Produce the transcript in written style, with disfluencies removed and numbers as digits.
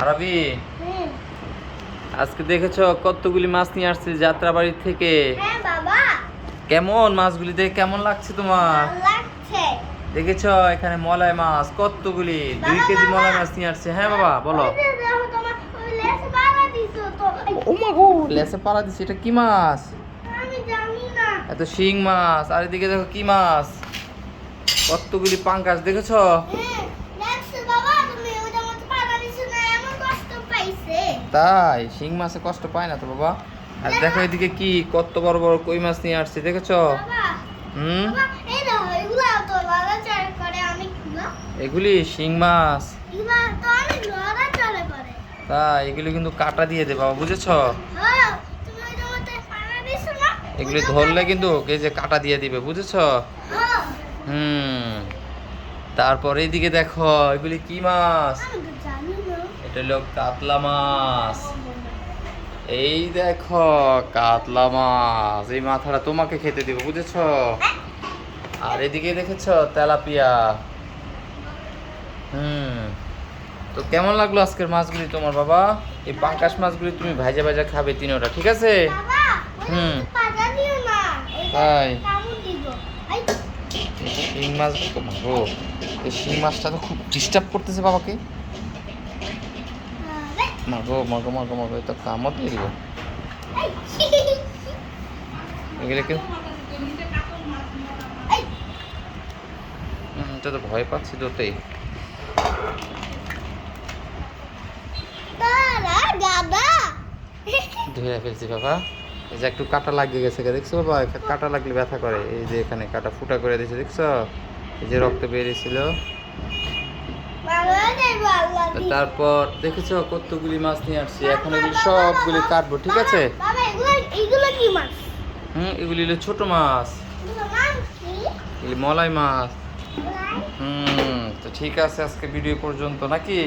আরবি, আজকে দেখেছো কতগুলি মাছ নিয়ে আসছে যাত্রাবাড়ি থেকে। হ্যাঁ বাবা। কেমন মাছগুলি দেখে কেমন লাগছে তোমার? ভালো লাগছে। দেখেছো এখানে মলাই মাছ কতগুলি, 2 কেজি মলাই মাছ নিয়ে আসছে। হ্যাঁ বাবা বলো। ওই যে দেখো তোমার ওই লেসে পাড়া দিছো তো। ও মা গো, লেসে পাড়া দিছে, এটা কি মাছ? আমি জানি না। এত শিং মাছ। আর এদিকে দেখো কি মাছ, কতগুলি পাঙ্গাস দেখেছো? লেসে বাবা তুমি ওই যে মত পাড়া দিছো না এমন কষ্ট পাইছে। তাই শিং মাছে কষ্ট পায় না তো বাবা। আর দেখো এদিকে কি কত বড় বড় কই মাছ নিয়ে আসছে দেখেছো? বাবা হুম, বাবা এই দেখো এগুলা তো লড়াচড়া করে অনেকগুলো। এগুলি শিং মাছ। এগুলা তো অনেক লড়াচড়া করে। তাই এগুলি কিন্তু কাটা দিয়ে দে বাবা, বুঝেছো? হ্যাঁ তুমি ওই যে মত পাড়া দিছো না। এগুলি ধরলে কিন্তু এই যে কাটা দিয়ে দিবে, বুঝেছো? হ্যাঁ হুম, তারপর এইদিকে দেখো এগুলি কি মাছ? আমি তো জানি না। এটা হলো কাতলা মাছ। এই দেখো কাতলা মাছ, এই মাথাটা তোমাকে খেতে দিব, বুঝেছো? আর এদিকে দেখেছো তেলাপিয়া। হুম, তো কেমন লাগলো আজকের মাছগুলি তোমার বাবা? এই পাঙ্কাশ মাছগুলি তুমি ভাজা ভাজা খাবে তিনোটা, ঠিক আছে? বাবা হুম। পাড়া দিও না। তাই কামড় দিব। এই শিং মাছ মাগো, এই শিং মাছটা তো খুব ডিস্টার্ব করতেছে বাবাকে। মাগো মাগো মাগো মাগো, এই তো কামড় দিয়ে দিব। এগুলো কি এটা তো ভয় পাচ্ছি তোতেই। তারা গাদা। ধুয়ে ফেলছি বাবা। এই যে একটু কাটা লাগিয়ে গেছে, দেখছো বাবা? কাটা লাগলে ব্যথা করে। এই যে এখানে কাটা ফুটা করে দিয়েছে, দেখছো? এই যে রক্ত বেরিয়েছিল। তারপর দেখেছো কতগুলি মাছ নিয়ে আসছি, এখন এগুলি সবগুলি কাটবো, ঠিক আছে? বাবা এগুলো এগুলো কি মাছ? এগুলি হলো ছোট মাছ, এগুলো নাম কি? এগুলি মলাই মাছ। তো ঠিক আছে, আজকে ভিডিও পর্যন্ত নাকি?